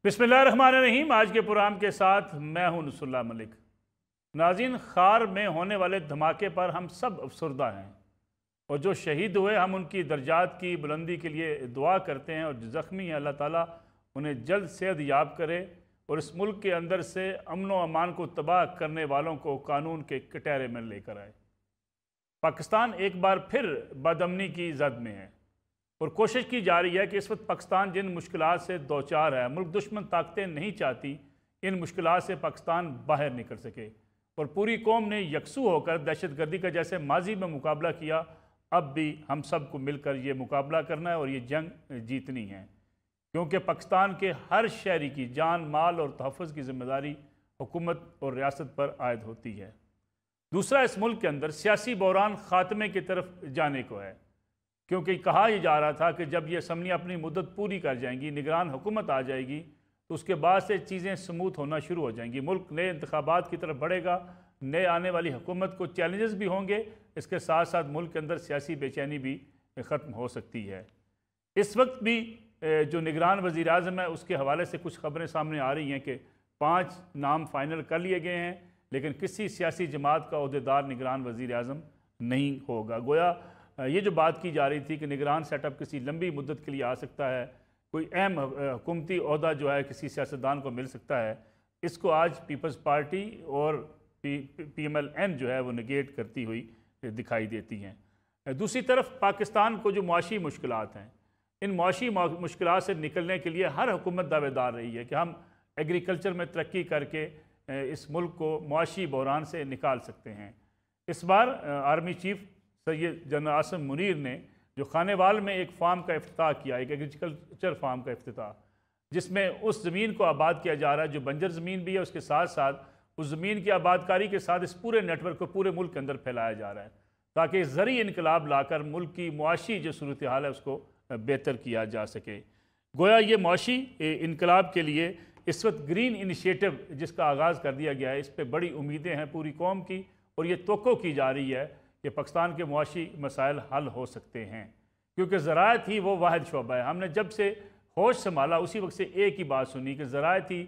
बिस्मिल्लाहिर्रहमानिर्रहीम। आज के प्रोग्राम के साथ मैं हूं नुसरुल्लाह मलिक। नाज़रीन, खार में होने वाले धमाके पर हम सब अफसरदा हैं और जो शहीद हुए हम उनकी दर्जात की बुलंदी के लिए दुआ करते हैं और जो ज़ख्मी हैं अल्लाह ताला उन्हें जल्द सेहत याब करे और इस मुल्क के अंदर से अमन व अमान को तबाह करने वालों को कानून के कटहरे में लेकर आए। पाकिस्तान एक बार फिर बदअमनी की जद में है और कोशिश की जा रही है कि इस वक्त पाकिस्तान जिन मुश्किलात से दो चार है, मुल्क दुश्मन ताकतें नहीं चाहती इन मुश्किलात से पाकिस्तान बाहर निकल सके और पूरी कौम ने यकसू होकर दहशतगर्दी का जैसे माजी में मुकाबला किया, अब भी हम सब को मिलकर ये मुकाबला करना है और ये जंग जीतनी है, क्योंकि पाकिस्तान के हर शहरी की जान माल और तहफ़्फ़ुज़ की ज़िम्मेदारी हुकूमत और रियासत पर आयद होती है। दूसरा, इस मुल्क के अंदर सियासी बहरान ख़ात्मे की तरफ जाने को है, क्योंकि कहा ही जा रहा था कि जब ये असम्बली अपनी मुद्दत पूरी कर जाएंगी, निगरान हुकूमत आ जाएगी, तो उसके बाद से चीज़ें स्मूथ होना शुरू हो जाएंगी। मुल्क नए इंतखाबात की तरफ बढ़ेगा, नए आने वाली हुकूमत को चैलेंजेस भी होंगे, इसके साथ साथ मुल्क के अंदर सियासी बेचैनी भी ख़त्म हो सकती है। इस वक्त भी जो निगरान वज़ीर आज़म है उसके हवाले से कुछ खबरें सामने आ रही हैं कि 5 नाम फाइनल कर लिए गए हैं, लेकिन किसी सियासी जमात का ओहदेदार निगरान वज़ीर आज़म नहीं होगा। गोया ये जो बात की जा रही थी कि निगरान सेटअप किसी लंबी मुद्दत के लिए आ सकता है, कोई अहम हुकूमती ओहदा जो है किसी सियासतदान को मिल सकता है, इसको आज पीपल्स पार्टी और PMLN जो है वो निगेट करती हुई दिखाई देती हैं। दूसरी तरफ पाकिस्तान को जो मुआशी मुश्किलात हैं, इन मुआशी मुश्किलात से निकलने के लिए हर हुकूमत दावेदार रही है कि हम एग्रीकल्चर में तरक्की करके इस मुल्क को मुआशी बहरान से निकाल सकते हैं। इस बार army chief Syed general Asim Munir ने जो खानेवाल में एक फार्म का इफ्तिताह किया, एक एग्रीकल्चर फार्म का इफ्तिताह, जिसमें उस ज़मीन को आबाद किया जा रहा है जो बंजर ज़मीन भी है, उसके साथ साथ उस ज़मीन की आबादकारी के साथ इस पूरे नेटवर्क को पूरे मुल्क के अंदर फैलाया जा रहा है, ताकि ज़रूरी इनकलाब लाकर मुल्क की मुआशी जो सूरत हाल है उसको बेहतर किया जा सके। गोया ये मुआशी इनकलाब के लिए इस वक्त ग्रीन इनिशिएटिव जिसका आगाज़ कर दिया गया है, इस पर बड़ी उम्मीदें हैं पूरी कौम की और ये तवक्को की जा रही है कि पाकिस्तान के मुआशी मसाइल हल हो सकते हैं, क्योंकि ज़राअत ही वो वाहिद शोबा है। हमने जब से होश संभाला उसी वक्त से एक ही बात सुनी कि ज़राअत ही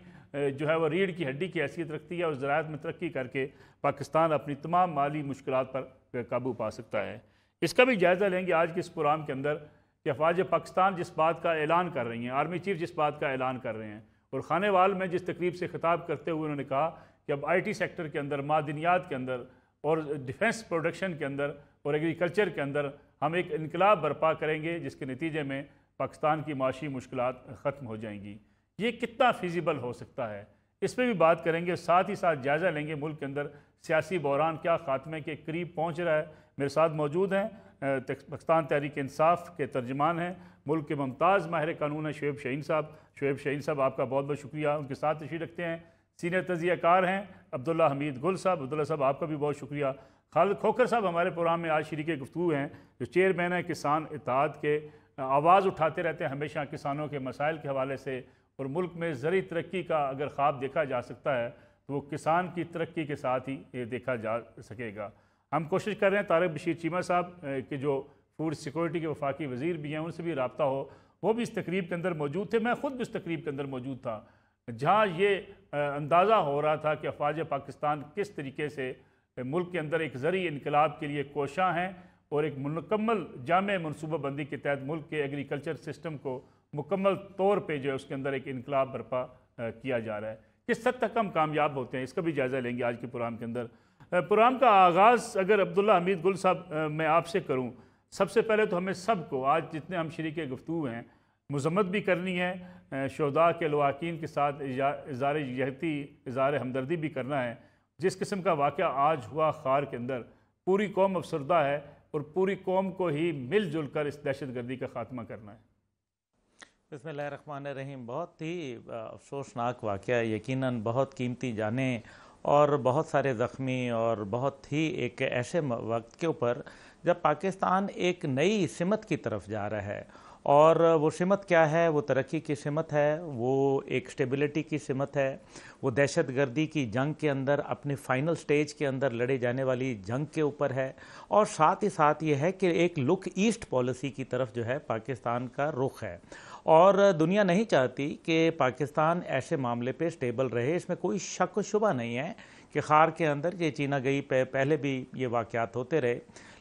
जो है वो रीढ़ की हड्डी की हैसियत रखती है और ज़राअत में तरक्की करके पाकिस्तान अपनी तमाम माली मुश्किलात पर काबू पा सकता है। इसका भी जायज़ा लेंगे आज के इस प्रोग्राम के अंदर कि अफवाज पाकिस्तान जिस बात का ऐलान कर रही हैं, आर्मी चीफ जिस बात का ऐलान कर रहे हैं और खानेवाल में जिस तकरीब से खिताब करते हुए उन्होंने कहा कि अब IT सेक्टर के अंदर, मादनियात के अंदर और डिफेंस प्रोडक्शन के अंदर और एग्रीकल्चर के अंदर हम एक इनकलाब बर्पा करेंगे, जिसके नतीजे में पाकिस्तान की माशी मुश्किलात ख़त्म हो जाएंगी। ये कितना फिजिबल हो सकता है, इस पर भी बात करेंगे। साथ ही साथ जायज़ा लेंगे मुल्क के अंदर सियासी बहरान क्या ख़ात्मे के करीब पहुँच रहा है। मेरे साथ मौजूद हैं पाकिस्तान तहरीक इंसाफ के तर्जमान हैं, मुल्क के मुमताज़ माहिर कानून हैं शुएब शाहीन साहब। शुएब शाहीन साहब आपका बहुत बहुत शुक्रिया। उनके साथ तशरीफ़ रखते हैं सीनियर तज़ियाकार हैं अब्दुल्ला हमीद गुल साहब। अब्दुल्ला साहब आपका भी बहुत शुक्रिया। खालिद खोखर साहब हमारे प्रोग्राम में आज शरीक गुफ्तगू हैं, जो चेयरमैन है किसान इत्तेहाद के, आवाज़ उठाते रहते हैं हमेशा किसानों के मसाइल के हवाले से और मुल्क में ज़रूरी तरक्की का अगर ख्वाब देखा जा सकता है तो वो किसान की तरक्की के साथ ही ये देखा जा सकेगा। हम कोशिश कर रहे हैं तारिक बशीर चीमा साहब के जो फूड सिक्योरिटी के वफाकी वज़ीर भी हैं, उनसे भी रब्ता हो, वो भी इस तकरीब के अंदर मौजूद थे। मैं ख़ुद भी इस तकरीब के अंदर मौजूद था जहाँ ये अंदाज़ा हो रहा था कि अफवाज पाकिस्तान किस तरीके से मुल्क के अंदर एक ज़रूरी इनकलाब के लिए कोशां हैं और एक मुकम्मल जामे मनसूबाबंदी के तहत मुल्क के एग्रीकल्चर सिस्टम को मुकम्मल तौर पे जो है उसके अंदर एक इनकलाब बर्पा किया जा रहा है। किस हद तक हम कामयाब होते हैं, इसका भी जायज़ा लेंगे आज के प्रोग्राम के अंदर। प्रोग्राम का आगाज़ अगर अब्दुल्ला हमीद गुल साहब मैं आपसे करूँ, सबसे पहले तो हमें सबको आज जितने हम शरीक गुफ्तगू हैं मज़म्मत भी करनी है, शोहदा के लवाकीन के साथ इज़ार यहती इज़ार हमदर्दी भी करना है। जिस किस्म का वाक़या आज हुआ खार के अंदर, पूरी कौम अफसरदा है और पूरी कौम को ही मिलजुल कर इस दहशतगर्दी का ख़ात्मा करना है। बिस्मिल्लाहिर्रहमानिर्रहीम। बहुत ही अफसोसनाक वाक़या, यकीनन बहुत कीमती जाने और बहुत सारे ज़ख्मी और बहुत ही एक ऐसे वक्त के ऊपर जब पाकिस्तान एक नई सिमत की तरफ जा रहा है और वो सिमत क्या है, वो तरक्की की सिमत है, वो एक स्टेबिलिटी की सिमत है, वो दहशतगर्दी की जंग के अंदर अपने फाइनल स्टेज के अंदर लड़े जाने वाली जंग के ऊपर है और साथ ही साथ ये है कि एक लुक ईस्ट पॉलिसी की तरफ जो है पाकिस्तान का रुख है। और दुनिया नहीं चाहती कि पाकिस्तान ऐसे मामले पे स्टेबल रहे। इसमें कोई शक व शुबा नहीं है कि खार के अंदर ये चीना गई पहले भी ये वाक़यात होते रहे,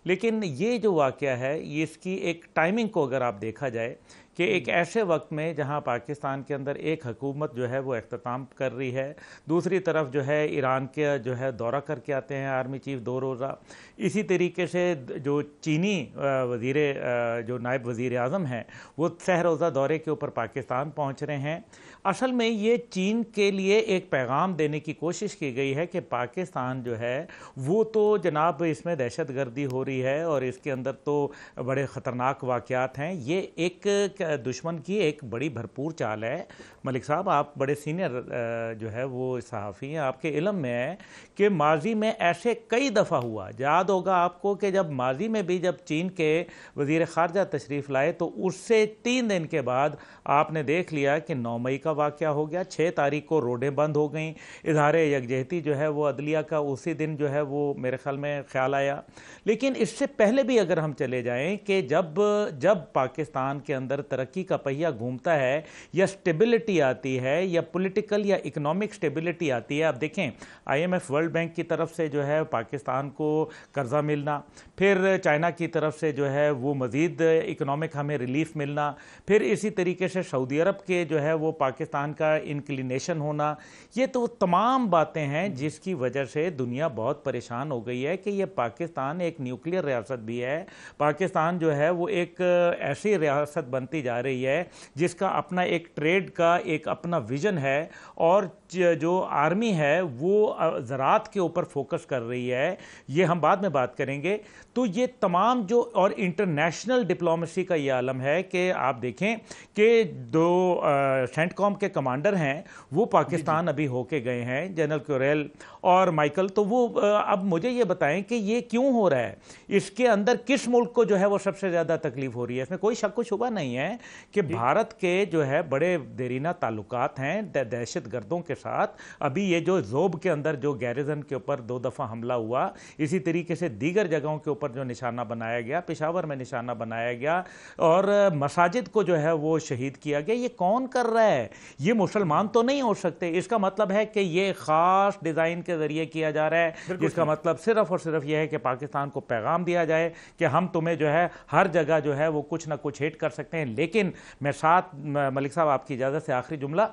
लेकिन ये जो वाक़या है ये इसकी एक टाइमिंग को अगर आप देखा जाए कि एक ऐसे वक्त में जहां पाकिस्तान के अंदर एक हुकूमत जो है वो इख्तिताम कर रही है, दूसरी तरफ जो है ईरान के जो है दौरा करके आते हैं आर्मी चीफ 2 रोज़ा, इसी तरीके से जो चीनी जो नायब वज़ीर आज़म हैं वो सह रोज़ा दौरे के ऊपर पाकिस्तान पहुंच रहे हैं। असल में ये चीन के लिए एक पैगाम देने की कोशिश की गई है कि पाकिस्तान जो है वो तो जनाब इसमें दहशत गर्दी हो रही है और इसके अंदर तो बड़े ख़तरनाक वाक़यात हैं। ये एक दुश्मन की एक बड़ी भरपूर चाल है। मलिक साहब, आप बड़े सीनियर जो है वो सहाफ़ी हैं, आपके इल्म में है कि माजी में ऐसे कई दफ़ा हुआ। याद होगा आपको कि जब माजी में भी जब चीन के वज़ीर ख़ारजा तशरीफ़ लाए तो उससे 3 दिन के बाद आपने देख लिया कि 9 मई का वाक़या हो गया, 6 तारीख को रोडें बंद हो गई, इज़हार यकजहती जो है वो अदलिया का उसी दिन जो है वो मेरे ख्याल में ख्याल आया। लेकिन इससे पहले भी अगर हम चले जाएं कि जब पाकिस्तान के अंदर तरक्की का पहिया घूमता है या स्टेबिलिटी आती है या पॉलिटिकल या इकोनॉमिक स्टेबिलिटी आती है, आप देखें IMF वर्ल्ड बैंक की तरफ से जो है पाकिस्तान को कर्जा मिलना, फिर चाइना की तरफ से जो है वो मज़ीद इकोनॉमिक हमें रिलीफ मिलना, फिर इसी तरीके से सऊदी अरब के जो है वो पाकिस्तान का इंक्लिनेशन होना, ये तो तमाम बातें हैं जिसकी वजह से दुनिया बहुत परेशान हो गई है कि ये पाकिस्तान एक न्यूक्लियर रियासत भी है। पाकिस्तान जो है वो एक ऐसी रियासत बनती जा रही है जिसका अपना एक ट्रेड का एक अपना विजन है और जो आर्मी है वो ज़राअत के ऊपर फोकस कर रही है। ये हम बाद में बात करेंगे। तो ये तमाम जो और इंटरनेशनल डिप्लोमेसी का ये आलम है कि आप देखें कि 2 सेंटकॉम के कमांडर हैं वो पाकिस्तान अभी होके गए हैं, जनरल क्योरेल और माइकल। तो वो अब मुझे ये बताएं कि ये क्यों हो रहा है, इसके अंदर किस मुल्क को जो है वो सबसे ज़्यादा तकलीफ हो रही है। इसमें कोई शक व शुबा नहीं है कि भारत के जो है बड़े देरीना ताल्लुकात हैं दहशत गर्दों के साथ। अभी ये जो ज़ोब के अंदर जो गैरिजन के ऊपर 2 दफ़ा हमला हुआ, इसी तरीके से दीगर जगहों के ऊपर जो निशाना बनाया गया, पेशावर में निशाना बनाया गया और मसाजिद को जो है वो शहीद किया गया, ये कौन कर रहा है? ये मुसलमान तो नहीं हो सकते। इसका मतलब है कि ये ख़ास डिज़ाइन के ज़रिए किया जा रहा है, जिसका मतलब सिर्फ़ और सिर्फ यह है कि पाकिस्तान को पैगाम दिया जाए कि हम तुम्हें जो है हर जगह जो है वो कुछ ना कुछ हिट कर सकते हैं। लेकिन मैं साथ मलिक साहब आपकी इजाज़त से आखिरी जुमला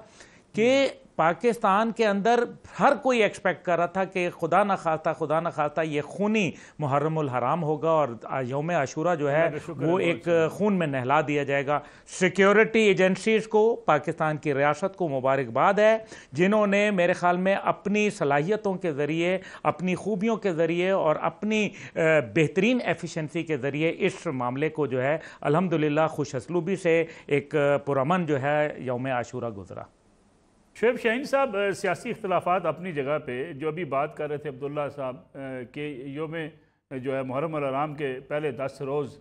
कि पाकिस्तान के अंदर हर कोई एक्सपेक्ट कर रहा था कि खुदा न खास्ता ये खूनी मुहर्रमुल हराम होगा और यौम आशूरा जो है वो एक खून में नहला दिया जाएगा। सिक्योरिटी एजेंसीज़ को, पाकिस्तान की रियासत को मुबारकबाद है जिन्होंने मेरे ख्याल में अपनी सलाहियतों के ज़रिए, अपनी खूबियों के ज़रिए और अपनी बेहतरीन एफिशिएंसी के ज़रिए इस मामले को जो है अल्हम्दुलिल्लाह खुश असलूबी से एक पुरअमन जो है यौम आशूरा गुजरा। शुएब शाहीन साहब, सियासी इख्तलाफात अपनी जगह पे, जो अभी बात कर रहे थे अब्दुल्ला साहब के योम जो है मुहर्रम अल हराम के पहले 10 रोज़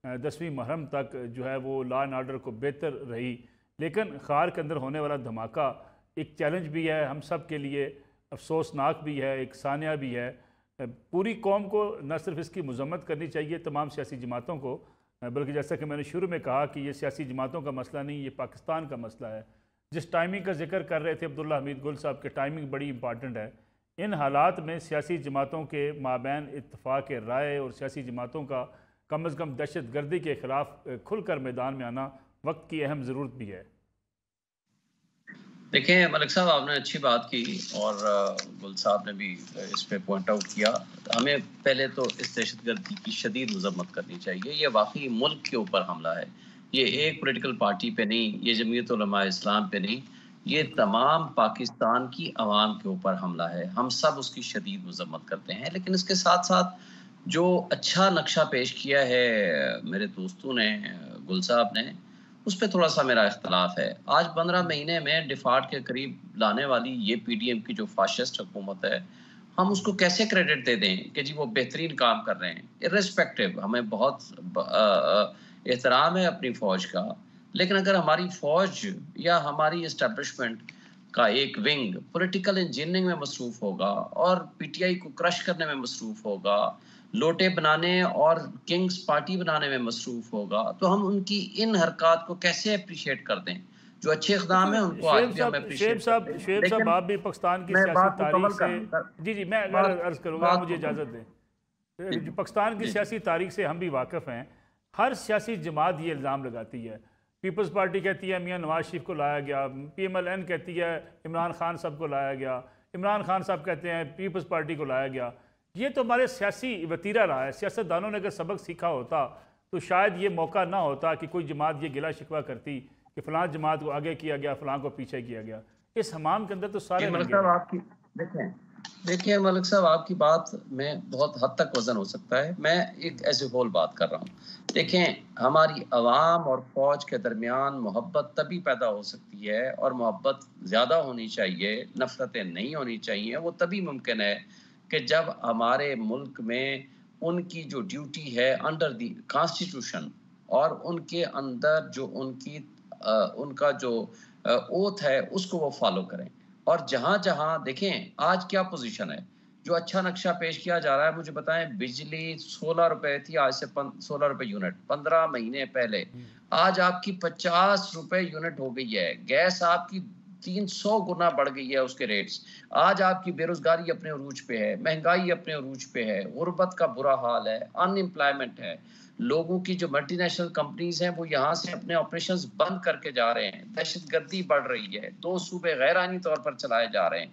10वीं मुहर्रम तक जो है वो लॉ एंड ऑर्डर को बेहतर रही, लेकिन खार के अंदर होने वाला धमाका एक चैलेंज भी है, हम सब के लिए अफसोसनाक भी है, एक सानिया भी है। पूरी कौम को न सिर्फ इसकी मजम्मत करनी चाहिए, तमाम सियासी जमातों को, बल्कि जैसा कि मैंने शुरू में कहा कि ये सियासी जमातों का मसला नहीं, ये पाकिस्तान का मसला है। जिस टाइमिंग का जिक्र कर रहे थे अब्दुल्ला हमीद गुल साहब के, टाइमिंग बड़ी इंपॉर्टेंट है। इन हालात में सियासी जमातों के माबैन इत्तफाक राय और सियासी जमातों का कम अज़ कम दहशत गर्दी के ख़िलाफ़ खुलकर मैदान में आना वक्त की अहम ज़रूरत भी है। देखें मलिक साहब, आपने अच्छी बात की और गुल साहब ने भी इस पे पॉइंट आउट किया। हमें पहले तो इस दहशतगर्दी की शदीद मजम्मत करनी चाहिए। ये वाकई मुल्क के ऊपर हमला है, ये एक पॉलिटिकल पार्टी पे नहीं, ये जमीयत उलमा इस्लाम पे नहीं, ये तमाम पाकिस्तान की आवाम के ऊपर हमला है। हम सब उसकी शदीद मजम्मत करते हैं, लेकिन इसके साथ साथ जो अच्छा नक्शा पेश किया है मेरे दोस्तों ने, गुल साहब ने, उस पर थोड़ा सा मेरा इख्तलाफ है। आज 15 महीने में डिफॉल्ट के करीब लाने वाली ये PDM की जो फाशिस्ट हुकूमत है, हम उसको कैसे क्रेडिट दे दें कि जी वो बेहतरीन काम कर रहे हैं। इर्रेस्पेक्टिव, हमें बहुत एहतराम है अपनी फ़ौज का, लेकिन अगर हमारी फ़ौज या हमारी इस्टेब्लिशमेंट का एक विंग पॉलिटिकल इंजीनियरिंग में मसरूफ़ होगा और PTI को क्रश करने में मसरूफ़ होगा, लोटे बनाने और किंग्स पार्टी बनाने में मसरूफ होगा, तो हम उनकी इन हरकत को कैसे अप्रिशिएट कर दें? जो अच्छे इक़दाम हैं उनको आज भी हम अप्रिशिएट करते हैं। शुएब साहब, आप भी पाकिस्तान की मैं सियासी बात तारीख मुकम्मल से, कर जी मैं अर्ज़ करूँगा, बात मुझे इजाज़त दें। जो पाकिस्तान की जी सियासी तारीख से हम भी वाकिफ़ हैं। हर सियासी जमात ये इल्ज़ाम लगाती है। पीपल्स पार्टी कहती है मियाँ नवाज शरीफ को लाया गया, PMLN कहती है इमरान खान साहब को लाया गया, इमरान खान साहब कहते हैं पीपल्स पार्टी को लाया गया। ये तो हमारे सियासी वतीरा रहा है। सियासतदानों ने अगर सबक सीखा होता तो शायद ये मौका ना होता कि कोई जमात ये गिला शिकवा करती कि फ़लाँ जमात को आगे किया गया, फ़लाँ को पीछे किया गया। इस हमाम के अंदर तो सारे मलिक साहब आपकी देखिए मलिक साहब, आपकी बात में बहुत हद तक वजन हो सकता है। मैं एक एज ए होल बात कर रहा हूँ। देखें, हमारी अवाम और फौज के दरमियान मोहब्बत तभी पैदा हो सकती है, और मोहब्बत ज़्यादा होनी चाहिए, नफ़रतें नहीं होनी चाहिए। वो तभी मुमकिन है कि जब हमारे मुल्क में उनकी जो ड्यूटी है अंडर दी कॉन्स्टिट्यूशन, और उनके अंदर जो उनका जो ओथ है उसको वो फॉलो करें। और जहाँ जहाँ देखें आज क्या पोजीशन है, जो अच्छा नक्शा पेश किया जा रहा है, मुझे बताएं, बिजली 16 रुपए थी, आज से 16 रुपए यूनिट 15 महीने पहले, आज आपकी 50 रुपए यूनिट हो गई है। गैस आपकी 300 गुना बढ़ गई है उसके रेट्स। आज आपकी बेरोजगारी अपने उरूज पे है, महंगाई अपने उरूज पे है, गुर्बत का बुरा हाल है, अनएम्प्लॉयमेंट है। लोगों की जो मल्टीनेशनल कंपनीज हैं वो यहाँ से अपने ऑपरेशंस बंद करके जा रहे हैं, दहशतगर्दी बढ़ रही है, 2 सूबे गैरानी तौर पर चलाए जा रहे हैं,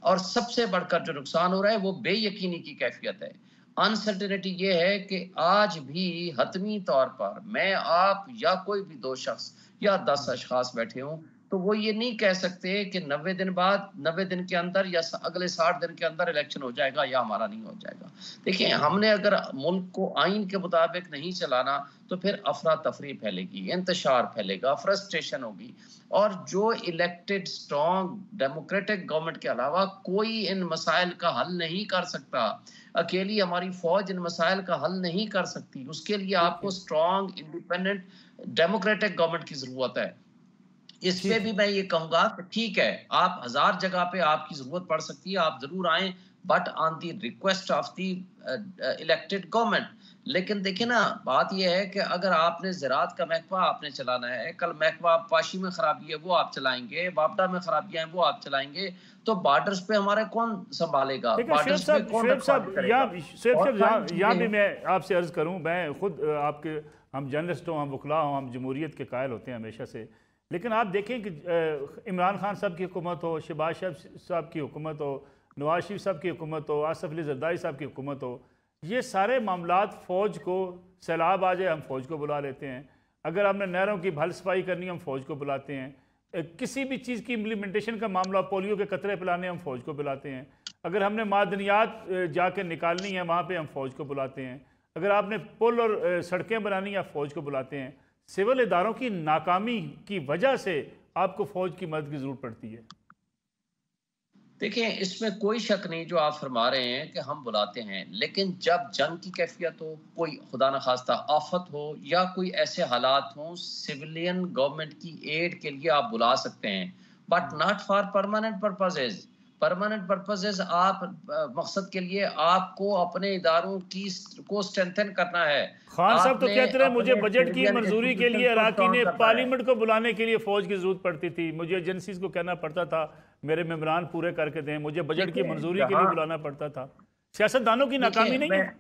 और सबसे बढ़कर जो नुकसान हो रहा है वो बेयकीनी की कैफियत है। अनसर्टेनिटी ये है कि आज भी हतमी तौर पर मैं, आप या कोई भी 2 शख्स या 10 अशखास बैठे हों, तो वो ये नहीं कह सकते कि 90 दिन बाद, 90 दिन के अंदर या अगले 60 दिन के अंदर इलेक्शन हो जाएगा या हमारा नहीं हो जाएगा। देखिए, हमने अगर मुल्क को आइन के मुताबिक नहीं चलाना तो फिर अफरा तफरी फैलेगी, इंतशार फैलेगा, फ्रस्ट्रेशन होगी, और जो इलेक्टेड स्ट्रॉन्ग डेमोक्रेटिक गवर्नमेंट के अलावा कोई इन मसाइल का हल नहीं कर सकता। अकेली हमारी फौज इन मसाइल का हल नहीं कर सकती। उसके लिए आपको स्ट्रॉन्ग इंडिपेंडेंट डेमोक्रेटिक गवर्नमेंट की जरूरत है। इस पे भी मैं ये कहूंगा कि ठीक है, आप 1000 जगह पे आपकी जरूरत पड़ सकती है, आप जरूर आए, but on the request of the elected government. लेकिन देखिए ना, बात यह है कि अगर आपने ज़राअत का महकमा आपने चलाना है, कल महकमा पाशी में खराबी है वो आप चलाएंगे, बापडा में खराबियां हैं वो आप चलाएंगे, तो बॉर्डर्स पे हमारे कौन संभालेगा? बॉर्डर्स पे कौन रखवाली करेगा? यहाँ भी मैं आपसे अर्ज करूँ, मैं खुद आपके, हम जर्नलिस्ट हों, हम वकला हों, हम जमहूरियत के कायल होते हैं हमेशा से, लेकिन आप देखें कि इमरान खान साहब की हुकूमत हो, शहबाज शरीफ साहब की हुकूमत हो, नवाज शरीफ साहब की हुकूमत हो, आसफ अली जरदारी साहब की हुकूमत हो, ये सारे मामलात फ़ौज को, सैलाब आ जाए हम फ़ौज को बुला लेते हैं, अगर हमने नहरों की भल सफाई करनी हम फ़ौज को बुलाते हैं, किसी भी चीज़ की इम्प्लीमेंटेशन का मामला, पोलियो के कतरे पिलाने हम फ़ौज को बुलाते हैं, अगर हमने मादनियात जाके निकालनी है वहाँ पर हम फ़ौज को बुलाते हैं, अगर आपने पुल और सड़कें बनानी है फ़ौज को बुलाते हैं। सिविल इदारों की नाकामी की वजह से आपको फौज की मदद की जरूरत पड़ती है। देखिए, इसमें कोई शक नहीं जो आप फरमा रहे हैं कि हम बुलाते हैं, लेकिन जब जंग की कैफियत हो, कोई खुदा न खास्ता आफत हो, या कोई ऐसे हालात हों, सिविलियन गवर्नमेंट की एड के लिए आप बुला सकते हैं, but not for permanent purposes. Permanent purposes आप मकसद के लिए आपको अपने इदारों की को स्ट्रेंथन करना है। खान साहब तो कहते रहे मुझे बजट की मंजूरी के लिए अराकीन पार्लियामेंट को बुलाने के लिए फौज की जरूरत पड़ती थी, मुझे एजेंसीज को कहना पड़ता था मेरे मेम्बरान पूरे करके दें, मुझे बजट की मंजूरी के लिए बुलाना पड़ता था। सियासतदानों की नाकामी नहीं है।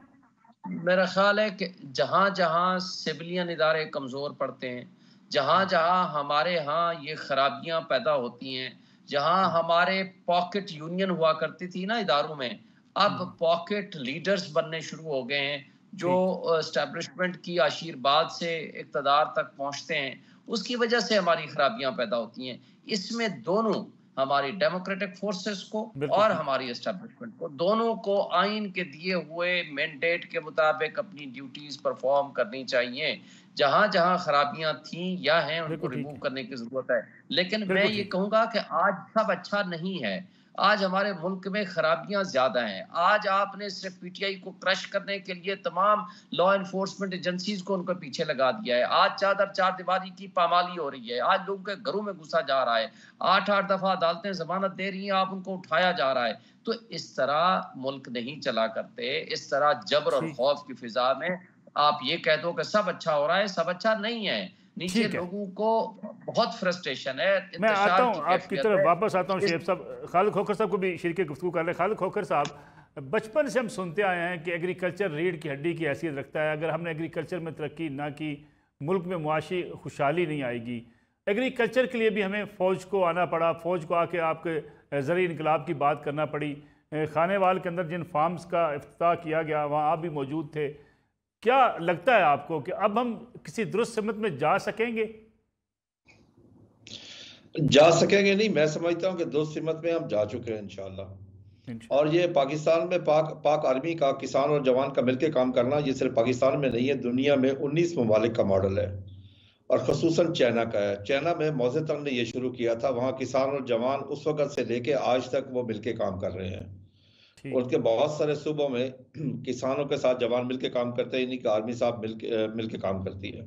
मेरा ख्याल है कि जहाँ जहाँ सिविलियन इदारे कमजोर पड़ते हैं, जहाँ जहाँ हमारे यहाँ ये खराबियाँ पैदा होती हैं, जहाँ हमारे पॉकेट यूनियन हुआ करती थी ना इदारों में, अब पॉकेट लीडर्स बनने शुरू हो गए हैं जो एस्टेब्लिशमेंट की आशीर्वाद से इक़्तिदार तक पहुँचते हैं। उसकी वजह से हमारी खराबियाँ पैदा होती हैं। इसमें दोनों, हमारी डेमोक्रेटिक फोर्सेस को और हमारी एस्टेब्लिशमेंट को, दोनों को आइन के दिए हुए मैंडेट के मुताबिक अपनी ड्यूटीज परफॉर्म करनी चाहिए। जहां जहां खराबियां थी या हैं उनको रिमूव करने की जरूरत है। लेकिन मैं ये कहूंगा कि आज सब अच्छा नहीं है। आज हमारे मुल्क में खराबियां ज्यादा हैं। आज आपने सिर्फ पीटीआई को क्रश करने के लिए तमाम लॉ एनफोर्समेंट एजेंसीज को उनके पीछे लगा दिया है। आज चार दीवारी की पामाली हो रही है, आज लोगों के घरों में घुसा जा रहा है, 8-8 दफा अदालतें जमानत दे रही हैं, आप उनको उठाया जा रहा है। तो इस तरह मुल्क नहीं चला करते। इस तरह जबर और खौफ की फिजा में आप ये कह दो कि सब अच्छा हो रहा है, सब अच्छा नहीं है। नीचे लोगों को बहुत फ्रस्ट्रेशन है। मैं आता हूँ आपकी तरफ वापस आता हूँ शेख साहब। खालिद खोखर साहब को भी शरीक गुफ्तगू कर रहे हैं। खालिद खोखर साहब, बचपन से हम सुनते आए हैं कि एग्रीकल्चर रीढ़ की हड्डी की हैसियत रखता है। अगर हमने एग्रीकल्चर में तरक्की ना की, मुल्क में मुआशी खुशहाली नहीं आएगी। एग्रीकल्चर के लिए भी हमें फ़ौज को आना पड़ा, फ़ौज को आके आपके ज़रिए इनकलाब की बात करना पड़ी। खानेवाल के अंदर जिन फार्म्स का इफ्तिताह किया गया वहाँ आप भी मौजूद थे। क्या लगता है आपको कि अब हम किसी दुरुस्त सिमत में जा सकेंगे? जा सकेंगे नहीं, मैं समझता हूँ कि दुरुस्त सिमत में हम जा चुके हैं इंशाल्लाह। और ये पाकिस्तान में पाक आर्मी का किसान और जवान का मिलकर काम करना, ये सिर्फ पाकिस्तान में नहीं है, दुनिया में 19 ममालिक का मॉडल है और खसूसन चाइना का है। चाइना में मौज़ेतंग ने ये शुरू किया था, वहाँ किसान और जवान उस वक़्त से लेके आज तक वो मिलके काम कर रहे हैं। उनके बहुत सारे सूबों में किसानों के साथ जवान मिलके काम करते हैं, इन्हीं की आर्मी साहब मिलके काम करती है।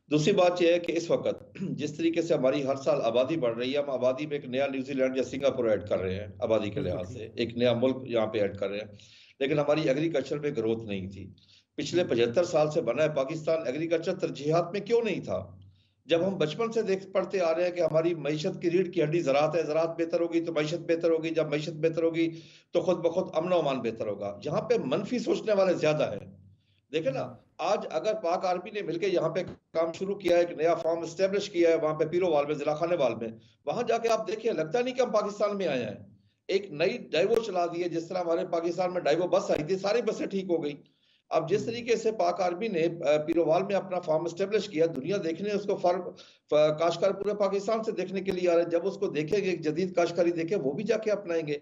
दूसरी बात यह है कि इस वक्त जिस तरीके से हमारी हर साल आबादी बढ़ रही है, हम आबादी में एक नया न्यूजीलैंड या सिंगापुर ऐड कर रहे हैं, आबादी के लिहाज से एक नया मुल्क यहाँ पे ऐड कर रहे हैं, लेकिन हमारी एग्रीकल्चर में ग्रोथ नहीं थी। पिछले 75 साल से बना है पाकिस्तान, एग्रीकल्चर तरजीहात में क्यों नहीं था? जब हम बचपन से पढ़ते आ रहे हैं कि हमारी मईशत की रीढ़ की हड्डी ज़राअत है, ज़राअत बेहतर होगी तो मईशत बेहतर होगी, जब मईशत बेहतर होगी तो खुद ब खुद अमन अमान बेहतर होगा। यहाँ पे मनफी सोचने वाले ज्यादा है। देखे ना, आज अगर पाक आर्मी ने मिलकर यहाँ पे काम शुरू किया है, एक नया फार्म एस्टेब्लिश किया है वहां पे पीरोवाल में, जिला खानेवाल में, वहां जाके आप देखिए लगता नहीं कि हम पाकिस्तान में आए हैं। एक नई डाइवो चला दी है, जिस तरह हमारे पाकिस्तान में डाइवो बस आई थी, सारी बसें ठीक हो गई। अब जिस तरीके से पाक आर्मी ने पीरोवाल में अपना फार्म एस्टेब्लिश किया, दुनिया देखने उसको काश्तकार पूरे पाकिस्तान से देखने के लिए आ रहे हैं। जब उसको देखेंगे, जदीद काश्तकारी देखे, वो भी जाके अपनाएंगे।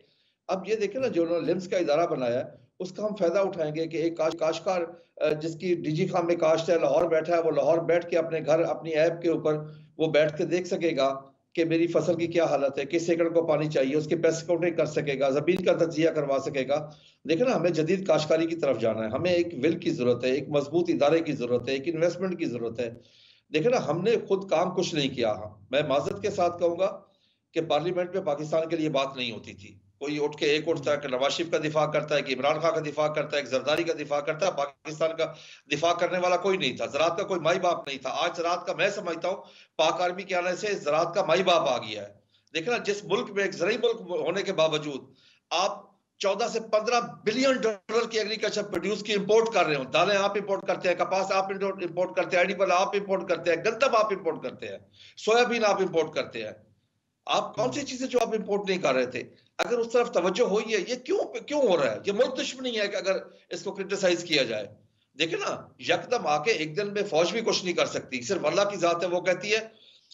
अब ये देखे ना, जो उन्होंने लिम्स का इदारा बनाया है उसका हम फायदा उठाएंगे कि एक काश्तकार जिसकी डीजी खाम में काश्त है, लाहौर बैठा है, वो लाहौर बैठ के अपने घर अपनी ऐप के ऊपर वो बैठ के देख सकेगा कि मेरी फसल की क्या हालत है, किस एकड़ को पानी चाहिए, उसकी पेस्ट काउंटिंग कर सकेगा, जमीन का तजिया करवा सकेगा। देखे ना, हमें जदीद काश्तकारी की तरफ जाना है, हमें एक विल की जरूरत है, एक मजबूत इदारे की जरूरत है, एक इन्वेस्टमेंट की जरूरत है। देखे ना, हमने खुद काम कुछ नहीं किया। मैं माजरत के साथ कहूंगा कि पार्लियामेंट में पाकिस्तान के लिए बात नहीं होती थी। कोई उठ के एक उठता है कि नवाज शरीफ का दिफा करता है, कि इमरान खान का दिफा करता है, कि जरदारी का दिफा करता है। पाकिस्तान का दिफा करने वाला कोई नहीं था, ज़राअत का कोई माई बाप नहीं था। आज ज़राअत का, मैं समझता हूँ पाक आर्मी के आने से ज़राअत का माई बाप आ गया है। देखना, जिस मुल्क में एक ज़राई मुल्क होने के बावजूद आप 14 से 15 बिलियन डॉलर की एग्रीकल्चर प्रोड्यूस की इंपोर्ट कर रहे हो। दालें आप इंपोर्ट करते हैं, कपास आप इंपोर्ट करते हैं, एडिबल आप इंपोर्ट करते हैं, गंदम आप इंपोर्ट करते हैं, सोयाबीन आप इंपोर्ट करते हैं। आप कौन सी चीजें जो आप इंपोर्ट नहीं कर रहे थे? अगर उस तरफ तवज्जो हुई है, ये क्यों हो रहा है? ये मुल्क दुश्मनी है कि अगर इसको क्रिटिसाइज किया जाए। देखे ना, यकदम आके एक दिन में फौज भी कुछ नहीं कर सकती, सिर्फ अल्लाह की जात है। वो कहती है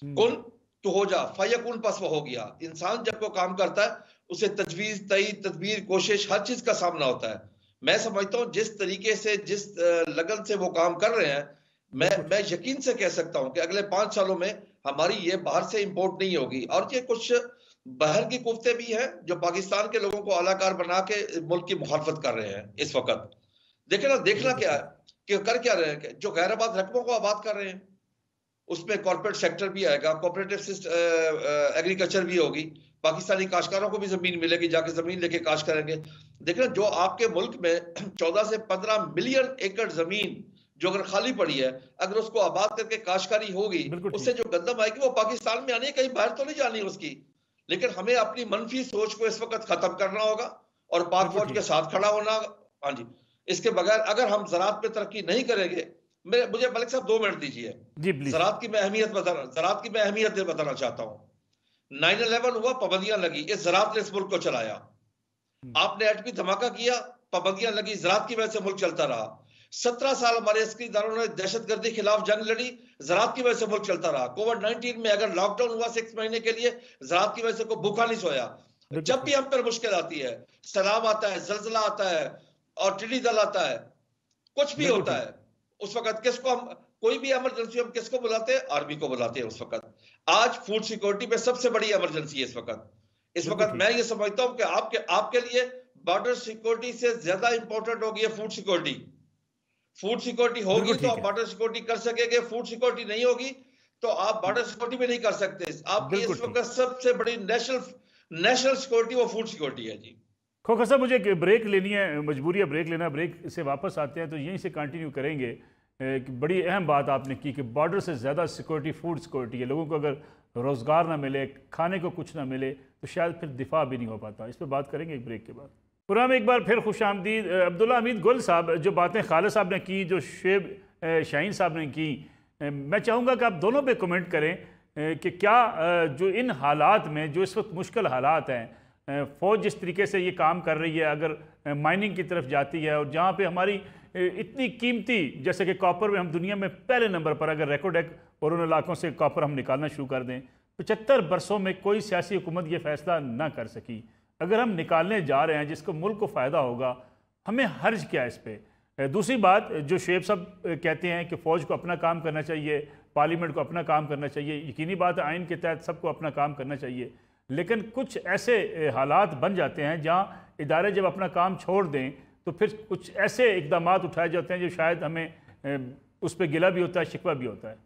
कुन तो हो जा, फयकुन, पस वो हो गया। इंसान जब को काम करता है उसे तजवीज, तई, तदबीर, कोशिश, हर चीज का सामना होता है। मैं समझता हूँ जिस तरीके से, जिस लगन से वो काम कर रहे हैं, मैं यकीन से कह सकता हूँ कि अगले 5 सालों में हमारी ये बाहर से इंपोर्ट नहीं होगी। और ये कुछ बाहर की कुफ्ते भी हैं जो पाकिस्तान के लोगों को अलाकार बना के मुल्क की मुखालफत कर रहे हैं इस वक्त। देखना क्या है कि कर क्या रहे हैं, जो गैराबाद रकबों को आबाद कर रहे हैं, उसमें कॉर्पोरेट सेक्टर भी आएगा, कोऑपरेटिव एग्रीकल्चर भी होगी, पाकिस्तानी काश्तकारों को भी जमीन मिलेगी, जाके जमीन लेके काश्त करेंगे। देखना, जो आपके मुल्क में 14 से 15 मिलियन एकड़ जमीन जो अगर खाली पड़ी है, अगर उसको आबाद करके काश्तकारी होगी, उससे जो गंदम आएगी वो पाकिस्तान में आनी है, कहीं बाहर तो नहीं जानी उसकी। लेकिन हमें अपनी मनफी सोच को इस वक्त खत्म करना होगा और पाक फौज के साथ खड़ा होना। हाँ जी, इसके बगैर अगर हम ज़राअत पे तरक्की नहीं करेंगे, मुझे मलिक साहब 2 मिनट दीजिए। ज़राअत की मैं अहमियत बताना चाहता हूँ। 9/11 हुआ, पाबंदियां लगी, इस ज़राअत ने इस मुल्क को चलाया। आपने एटमी धमाका किया, पाबंदियां लगी, ज़राअत की वजह से मुल्क चलता रहा। 17 साल हमारे अस्करी इदारों ने दहशतगर्दी के खिलाफ जंग लड़ी, ज़राअत की वजह से मुल्क चलता रहा। कोविड-19 में अगर लॉकडाउन हुआ 6 महीने के लिए, ज़राअत की वजह से कोई भूखा नहीं सोया। जब भी हम पर मुश्किल आती है, सैलाब आता है, जलजला आता है और टिड्डी दल आता है, कुछ भी होता है, उस वक्त किसको हम, कोई भी इमरजेंसी हम किसको बुलाते हैं? आर्मी को बुलाते हैं उस वक्त। आज फूड सिक्योरिटी पे सबसे बड़ी इमरजेंसी है इस वक्त। इस वक्त मैं ये समझता हूं कि आपके लिए बॉर्डर सिक्योरिटी से ज्यादा इंपॉर्टेंट होगी है फूड सिक्योरिटी। फूड सिक्योरिटी होगी तो आप बॉर्डर सिक्योरिटी कर सकेंगे, फूड सिक्योरिटी नहीं होगी तो आप बॉर्डर सिक्योरिटी भी नहीं कर सकते। आपकी इस वक्त सबसे बड़ी नेशनल सिक्योरिटी वो फूड सिक्योरिटी है जी। खोखर साहब, मुझे एक ब्रेक लेनी है, मजबूरी है ब्रेक लेना। ब्रेक से वापस आते हैं तो यहीं से कंटिन्यू करेंगे। बड़ी अहम बात आपने की कि बॉर्डर से ज़्यादा सिक्योरिटी फूड सिक्योरिटी है। लोगों को अगर रोज़गार ना मिले, खाने को कुछ ना मिले तो शायद फिर दिफा भी नहीं हो पाता। इस पर बात करेंगे एक ब्रेक के बाद। प्रोग्राम में एक बार फिर खुश आमदीद। अब्दुल्ला हमीद गुल साहब, जो बातें खालिद साहब ने की, जो शुएब शाहीन साहब ने की, मैं चाहूँगा कि आप दोनों पे कमेंट करें कि क्या जो इन हालात में, जो इस वक्त मुश्किल हालात हैं, फ़ौज जिस तरीके से ये काम कर रही है, अगर माइनिंग की तरफ जाती है और जहाँ पे हमारी इतनी कीमती, जैसे कि कॉपर में हम दुनिया में पहले नंबर पर, अगर रेकोडेक और उन इलाकों से कॉपर हम निकालना शुरू कर दें, 75 बरसों में कोई सियासी हुकूमत ये फैसला ना कर सकी। अगर हम निकालने जा रहे हैं जिसको मुल्क को फ़ायदा होगा, हमें हर्ज क्या है इस पर। दूसरी बात, जो शुएब साहब कहते हैं कि फ़ौज को अपना काम करना चाहिए, पार्लियामेंट को अपना काम करना चाहिए, यकीनी बात है आइन के तहत सबको अपना काम करना चाहिए, लेकिन कुछ ऐसे हालात बन जाते हैं जहाँ इदारे जब अपना काम छोड़ दें तो फिर कुछ ऐसे इकदाम उठाए जाते हैं जो शायद हमें उस पर गिला भी होता है, शिकवा भी होता है।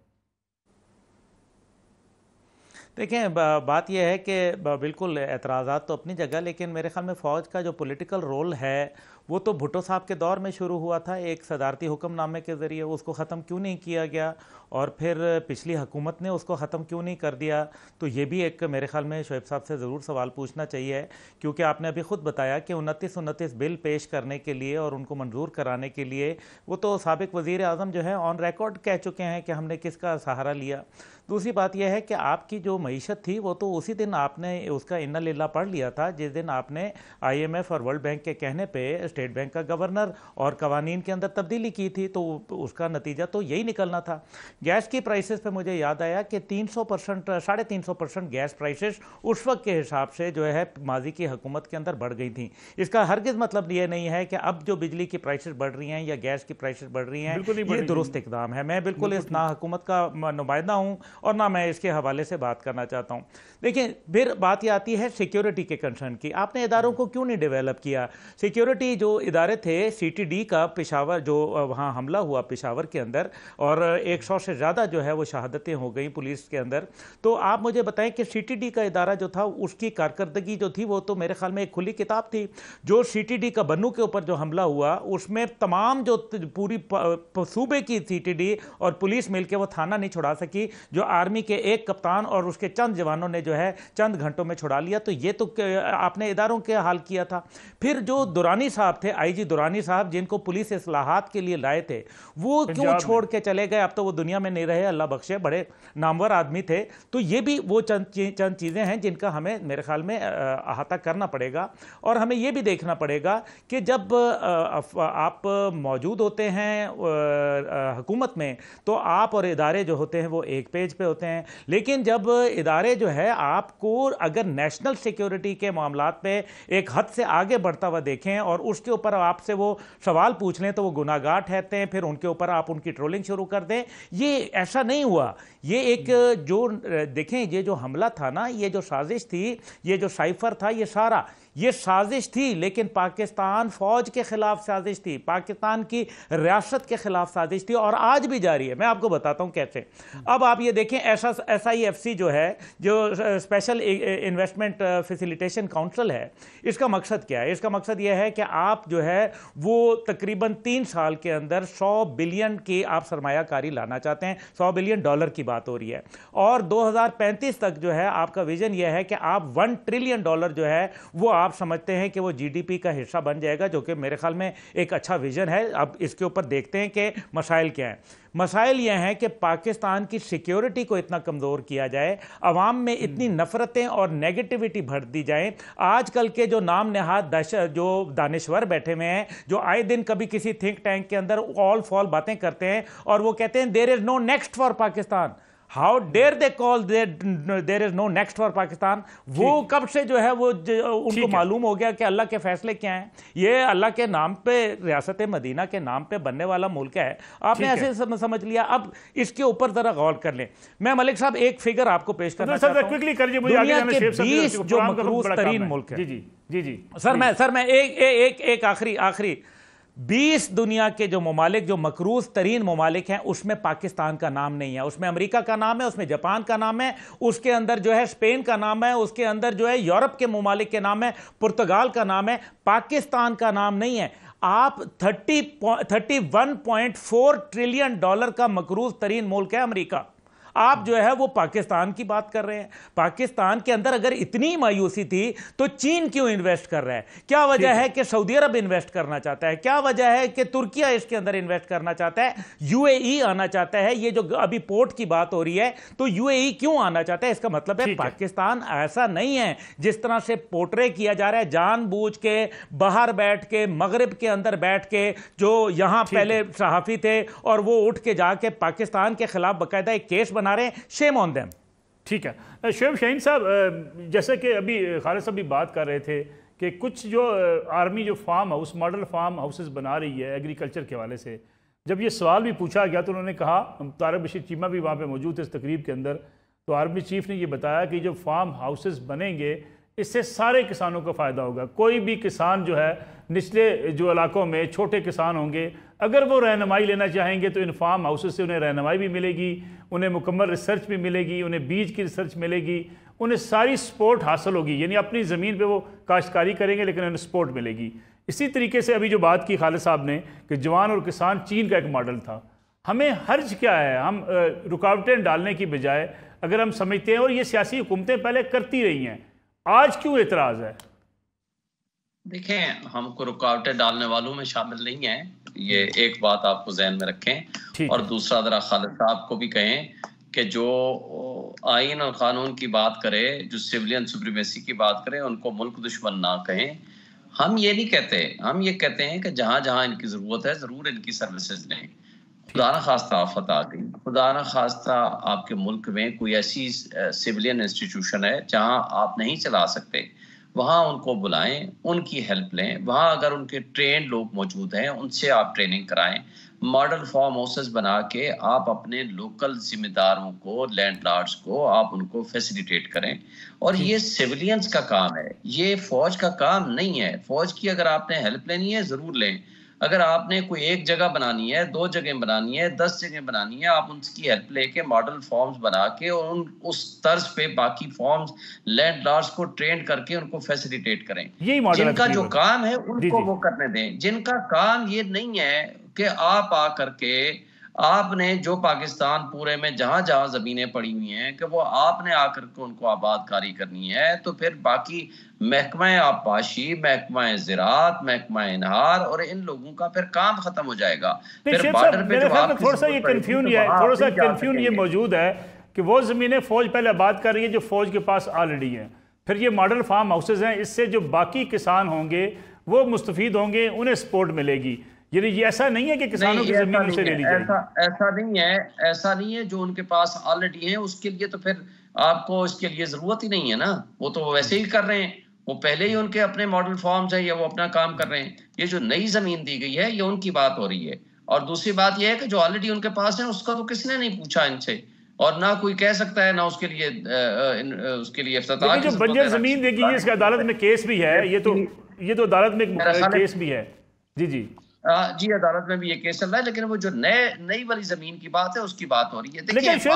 देखें, बात यह है कि बिल्कुल एतराज़ात तो अपनी जगह, लेकिन मेरे ख्याल में फ़ौज का जो पॉलिटिकल रोल है वो तो भुट्टो साहब के दौर में शुरू हुआ था, एक सदारती हुक्मनामे के ज़रिए। उसको ख़त्म क्यों नहीं किया गया और फिर पिछली हुकूमत ने उसको ख़त्म क्यों नहीं कर दिया? तो ये भी एक मेरे ख्याल में शुएब साहब से ज़रूर सवाल पूछना चाहिए, क्योंकि आपने अभी ख़ुद बताया कि 29 बिल पेश करने के लिए और उनको मंजूर कराने के लिए वो तो साबिक़ वज़ीर आज़म जो है ऑन रिकॉर्ड कह चुके हैं कि हमने किसका सहारा लिया। दूसरी बात यह है कि आपकी जो मईशत थी वो तो उसी दिन आपने उसका इन्ना लिल्ला पढ़ लिया था जिस दिन आपने IMF और वर्ल्ड बैंक के कहने पे स्टेट बैंक का गवर्नर और कवानीन के अंदर तब्दीली की थी, तो उसका नतीजा तो यही निकलना था। गैस की प्राइसेस पे मुझे याद आया कि 300%, 350% गैस प्राइसेस उस वक्त के हिसाब से जो है माजी की हुकूमत के अंदर बढ़ गई थी। इसका हरगिज़ मतलब ये नहीं है कि अब जो बिजली की प्राइसेस बढ़ रही हैं या गैस की प्राइसेस बढ़ रही हैं ये दुरुस्त इकदाम है। मैं बिल्कुल इस ना हुकूमत का नुमाइंदा हूँ और ना मैं इसके हवाले से बात करना चाहता हूँ। देखिए, फिर बात ये आती है सिक्योरिटी के कंसर्न की। आपने इदारों को क्यों नहीं डेवलप किया? सिक्योरिटी जो इदारे थे, CTD का पेशावर, जो वहाँ हमला हुआ पेशावर के अंदर और 100 से ज़्यादा जो है वो शहादतें हो गई पुलिस के अंदर, तो आप मुझे बताएं कि CTD का इदारा जो था उसकी कारकर्दगी जो थी वो तो मेरे ख्याल में एक खुली किताब थी। जो CTD का बन्नू के ऊपर जो हमला हुआ उसमें तमाम जो पूरी सूबे की CTD और पुलिस मिलकर वो थाना नहीं छुड़ा सकी, जो आर्मी के एक कप्तान और उसके चंद जवानों ने जो है चंद घंटों में छुड़ा लिया। तो ये तो आपने इदारों के हाल किया था। फिर जो दुरानी साहब थे, IG दुरानी साहब, जिनको पुलिस इस्लाहात के लिए लाए थे, वो क्यों छोड़ के चले गए? अब तो वो दुनिया में नहीं रहे, अल्लाह बख्शे, बड़े नामवर आदमी थे। तो ये भी वो चंद चीज़ें हैं जिनका हमें मेरे ख्याल में अहाता करना पड़ेगा। और हमें ये भी देखना पड़ेगा कि जब आप मौजूद होते हैं हुकूमत में तो आप और इदारे जो होते हैं वो एक पेज पे होते हैं, लेकिन जब इदारे जो है आपको अगर नेशनल सिक्योरिटी के मामलात पे एक हद से आगे बढ़ता हुआ देखें और उसके ऊपर आपसे वो सवाल पूछ लें तो वो गुनाहगार ठहरते हैं, फिर उनके ऊपर आप उनकी ट्रोलिंग शुरू कर दें। ये ऐसा नहीं हुआ। ये एक जो देखें, ये जो हमला था ना, ये जो साजिश थी, ये जो साइफर था, ये सारा ये साजिश थी, लेकिन पाकिस्तान फौज के खिलाफ साजिश थी, पाकिस्तान की रियासत के खिलाफ साजिश थी और आज भी जारी है। मैं आपको बताता हूं कैसे। अब आप ये देखें, SIFC जो है, जो स्पेशल इन्वेस्टमेंट फैसिलिटेशन काउंसिल है, इसका मकसद क्या है? इसका मकसद यह है कि आप जो है वो तकरीबन 3 साल के अंदर 100 बिलियन की आप सरमायाकारी लाना चाहते हैं। $100 बिलियन की बात हो रही है और 2035 तक जो है आपका विजन यह है कि आप $1 ट्रिलियन जो है वो आप समझते हैं कि वो GDP का हिस्सा बन जाएगा, जो कि मेरे ख्याल में एक अच्छा विजन है। अब इसके ऊपर देखते हैं कि मसाइल क्या हैं। मसाइल यह हैं कि पाकिस्तान की सिक्योरिटी को इतना कमज़ोर किया जाए, अवाम में इतनी नफ़रतें और नेगेटिविटी भर दी जाए। आजकल के जो नाम नहाद जो दानिश्वर बैठे हुए हैं, जो आए दिन कभी किसी थिंक टैंक के अंदर ऑल फॉल बातें करते हैं और वो कहते हैं there is no next for Pakistan. How dare they call there is no next for Pakistan. वो कब से जो है वो उनको मालूम हो गया कि अल्लाह के फैसले क्या हैं। ये अल्लाह के नाम पे, रियासत मदीना के नाम पे बनने वाला मुल्क है, आपने ऐसे समझ लिया। अब इसके ऊपर जरा गौर कर लें। मैं मलिक साहब एक फिगर आपको पेश करना चाहता हूं। दुनिया के 20 जो मकरूज तरीन मुल्क है। जी सर मैं एक आखिरी 20 दुनिया के जो ममालिक, जो मकरूज तरीन ममालिक हैं, उसमें पाकिस्तान का नाम नहीं है। उसमें अमेरिका का नाम है, उसमें जापान का नाम है, उसके अंदर जो है स्पेन का नाम है, उसके अंदर जो है यूरोप के ममालिक के नाम है, पुर्तगाल का नाम है, पाकिस्तान का नाम नहीं है। आप 31.4 ट्रिलियन डॉलर का मकरूज तरीन मुल्क है अमेरिका, आप जो है वो पाकिस्तान की बात कर रहे हैं। पाकिस्तान के अंदर अगर इतनी मायूसी थी तो चीन क्यों इन्वेस्ट कर रहा है? क्या वजह है कि सऊदी अरब इन्वेस्ट करना चाहता है? क्या वजह है कि तुर्किया इसके अंदर इन्वेस्ट करना चाहता है? यूएई आना चाहता है। ये जो अभी पोर्ट की बात हो रही है, तो यूएई क्यों आना चाहता है? इसका मतलब है पाकिस्तान ऐसा नहीं है जिस तरह से पोर्ट्रे किया जा रहा है, जानबूझ के बाहर बैठ के, मगरिब के अंदर बैठ के, जो यहां पहले सहाफी थे और वो उठ के जाके पाकिस्तान के खिलाफ बाकायदा एक केस बना रहे हैं। Shame on them. ठीक है शोएब शाहीन साहब, जैसे कि अभी खालिद साहब भी बात कर रहे थे कि कुछ जो आर्मी जो farm house, model farm houses बना रही है एग्रीकल्चर के हवाले से, जब ये सवाल भी पूछा गया तो उन्होंने कहा, तारिक बशीर चीमा भी वहाँ पे मौजूद थे इस तकरीब के अंदर, तो आर्मी चीफ ने ये बताया कि जो फार्म हाउसेस बनेंगे इससे सारे किसानों को फ़ायदा होगा। कोई भी किसान जो है निचले जो इलाकों में छोटे किसान होंगे, अगर वो रहनुमाई लेना चाहेंगे तो इन फार्म हाउसेस से उन्हें रहनुमाई भी मिलेगी, उन्हें मुकम्मल रिसर्च भी मिलेगी, उन्हें बीज की रिसर्च मिलेगी, उन्हें सारी सपोर्ट हासिल होगी। यानी अपनी ज़मीन पे वो काश्तकारी करेंगे लेकिन उन्हें सपोर्ट मिलेगी। इसी तरीके से अभी जो बात की खालिद साहब ने कि जवान और किसान चीन का एक मॉडल था, हमें हर्ज क्या है? हम रुकावटें डालने की बजाय अगर हम समझते हैं, और ये सियासी हुकूमतें पहले करती रही हैं, आज क्यों एतराज़ है? देखें, हमको रुकावटें डालने वालों में शामिल नहीं है, ये एक बात आपको जहन में रखें। और दूसरा जरा खालिद साहब को भी कहें कि जो आइन और कानून की बात करे, जो सिविलियन सुप्रीमेसी की बात करें, उनको मुल्क दुश्मन ना कहें। हम ये नहीं कहते, हम ये कहते हैं कि जहाँ जहाँ इनकी ज़रूरत है ज़रूर इनकी सर्विसेज लें। खुदा न खास्ता आफत आ गई, खुदा न खास्ता आपके मुल्क में कोई ऐसी सिविलियन इंस्टीट्यूशन है जहाँ आप नहीं चला सकते, वहाँ उनको बुलाएं, उनकी हेल्प लें। वहाँ अगर उनके ट्रेन लोग मौजूद हैं, उनसे आप ट्रेनिंग कराएं। मॉडल फार्म हाउसेस बना के आप अपने लोकल जिम्मेदारों को, लैंडलॉर्ड्स को, आप उनको फैसिलिटेट करें। और ये सिविलियंस का काम है, ये फौज का काम नहीं है। फौज की अगर आपने हेल्प लेनी है ज़रूर लें। अगर आपने कोई एक जगह बनानी है, 2 जगह बनानी है, 10 जगह बनानी है, आप उनकी हेल्प लेके मॉडल फॉर्म्स बना के और उस तर्ज पे बाकी फॉर्म्स लैंडलॉर्ड्स को ट्रेन करके उनको फैसिलिटेट करें। जिनका जो काम है उनको वो करने दें। जिनका काम ये नहीं है कि आप आ करके आपने जो पाकिस्तान पूरे में जहां जहां जमीनें पड़ी हुई हैं कि वो आपने आकर के उनको आबादकारी करनी है, तो फिर बाकी महकमा आबपाशी, महकमा ज़राअत, महकमा इनहार और इन लोगों का फिर काम खत्म हो जाएगा। फिर बॉर्डर पे जो थोड़ा सा ये कंफ्यूजन ये मौजूद है कि वो जमीनें फौज पहले आबाद कर रही है जो फौज के पास ऑलरेडी है, फिर ये मॉडल फार्म हाउसेज हैं, इससे जो बाकी किसान होंगे वो मुस्तफीद होंगे, उन्हें सपोर्ट मिलेगी। यानी ये ऐसा नहीं है कि किसानों की जमीन उनसे ले ली जाएगी। ऐसा नहीं है। जो उनके पास ऑलरेडी है उसके लिए तो फिर आपको इसके लिए जरूरत ही नहीं है ना, वो तो वैसे ही कर रहे हैं। वो पहले ही उनके अपने मॉडल फॉर्म्स है या वो अपना काम कर रहे हैं। ये जो नई जमीन दी गई है ये उनकी बात हो रही है। और दूसरी बात यह है कि जो ऑलरेडी उनके पास है उसका तो किसने नहीं पूछा इनसे, और ना कोई कह सकता है, ना उसके लिए इफ्तिताह जो बंजर जमीन देगी, ये इसका अदालत में केस भी है, ये तो अदालत में केस भी है। जी अदालत में भी ये केस चल रहा है। लेकिन वो जो नई वाली जमीन की बात है उसकी बात हो रही है। लेकिन शेख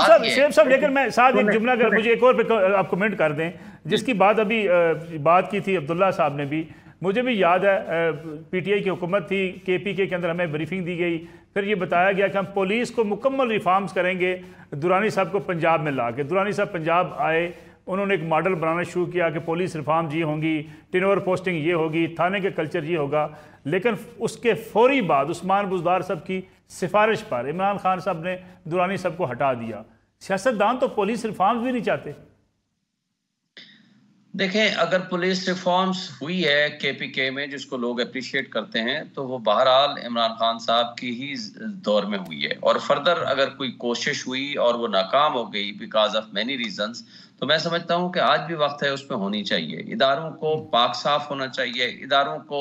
साहब लेकिन मैं साथ एक जुमला अगर मुझे एक और पे आप कमेंट कर दें, जिसकी बात अभी बात की थी अब्दुल्ला साहब ने भी, मुझे भी याद है पीटीआई की हुकूमत थी, केपीके के अंदर हमें ब्रीफिंग दी गई, फिर ये बताया गया कि हम पुलिस को मुकम्मल रिफॉर्म्स करेंगे। दुरानी साहब को पंजाब में ला के, दुरानी साहब पंजाब आए, उन्होंने एक मॉडल बनाना शुरू किया कि पुलिस रिफॉर्म ये होंगी, टिनोवर पोस्टिंग ये होगी, थाने के कल्चर ये होगा। लेकिन उसके फौरी बाद उस्मान बुज़दार साहब की सिफारिश पर इमरान खान साहब ने दुरानी साहब को हटा दिया। सियासतदान तो पुलिस रिफॉर्म भी नहीं चाहते। देखें, अगर पुलिस रिफॉर्म्स हुई है केपीके में, जिसको लोग अप्रिशिएट करते हैं, तो वो बहरहाल इमरान खान साहब की ही दौर में हुई है। और फर्दर अगर कोई कोशिश हुई और वो नाकाम हो गई बिकॉज ऑफ मैनी रीजंस, तो मैं समझता हूं कि आज भी वक्त है उसमें होनी चाहिए। इदारों को पाक साफ होना चाहिए, इदारों को